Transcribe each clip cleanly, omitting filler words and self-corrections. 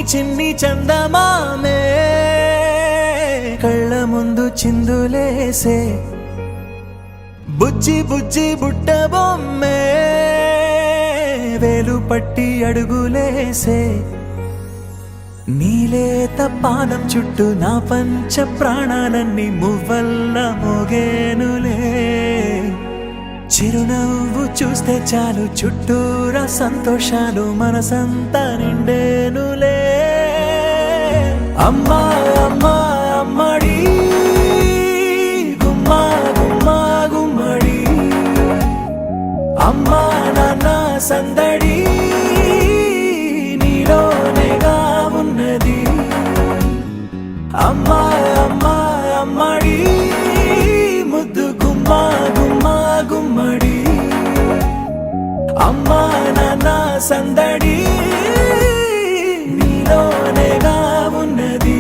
చిన్ని చందమామే కళ్ళ ముందు చిందులేసే బుజ్జి బుజ్జి బుట్ట బొమ్మే వేలు పట్టి అడుగులేసే నీలేత పానం చుట్టూ నా పంచ ప్రాణాలన్నీ మువ్వల్ల మోగేనులే చిరునవ్వు చూస్తే చాలు చుట్టూరా సంతోషాలు మనసంతా నిండేనులే అమ్మా అమ్మా అమ్మడి గుమ్మా గుమ్మా గుమ్మడి అమ్మా నాన్న సందడి నీలోనేగా ఉన్నది అమ్మా అమ్మా అమ్మడి ముద్దు గుమ్మా గుమ్మా గుమ్మడి అమ్మా నాన్న సందడి నీలోనేగా ఉన్నది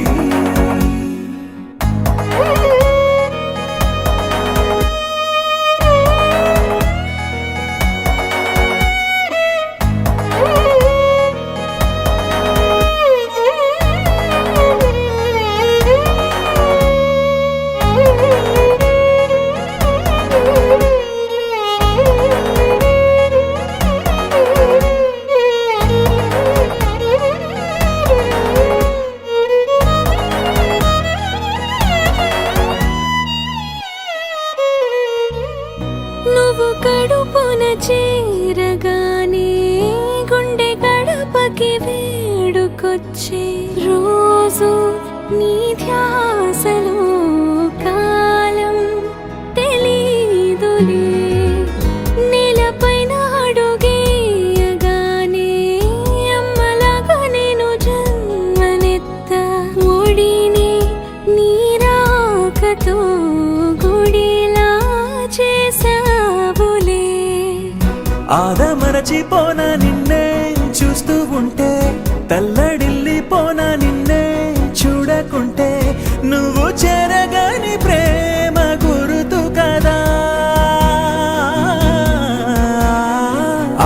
నువ్వు కడుపున చేరగానే గుండె గడపకి వేడుకొచ్చే రోజు నీ ధ్యాసలో కాలం తెలీదులే నేలపైన అడుగేయగానే అమ్మలాగా నేను జన్మనెత్త ఒడిని నీ రాకతో గుడిలా చేసావులే ఆదమరచిపోన నిన్నే చూస్తూ ఉంటే తల్లడిల్లిపోన నిన్నే చూడకుంటే నువ్వు చెరగని ప్రేమ గురుతు కదా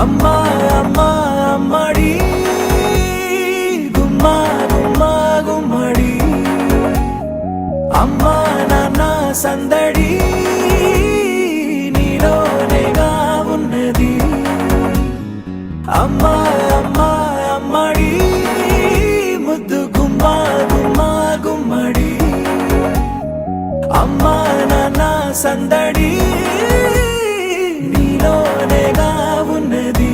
అమ్మా అమ్మా అమ్మడి గుమ్మా గుమ్మా గుమ్మడి అమ్మా నాన్న సందడి నీలోనేగా ఉన్నది అమ్మా అమ్మా అమ్మడి ముద్దు గుమ్మా గుమ్మా గుమ్మడి అమ్మా నాన్న సందడి నీలోనేగా ఉన్నది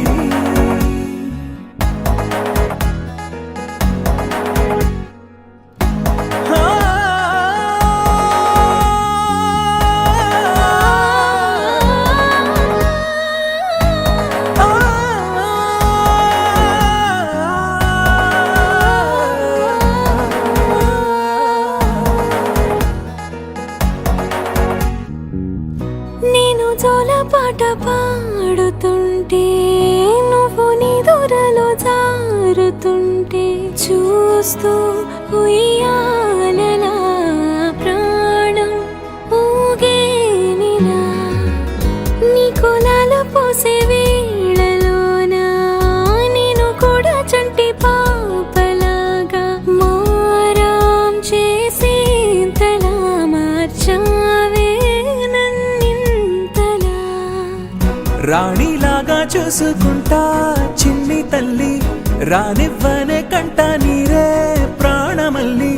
నేను జోలపాట పాడుతుంటే నువ్వు నీ దూరలో జారుతుంటే చూస్తూ ఉయ్యాలలా ప్రాణం ఊగేనిలా నీ కులాలు పోసే వేళలోనా నేను కూడా చంటి పాపలాగా మారాం చేసేంతలా మార్చావే రాణిలాగా చూసుకుంటా చిన్ని తల్లి రానివ్వనే కంట నీరే ప్రాణమల్లి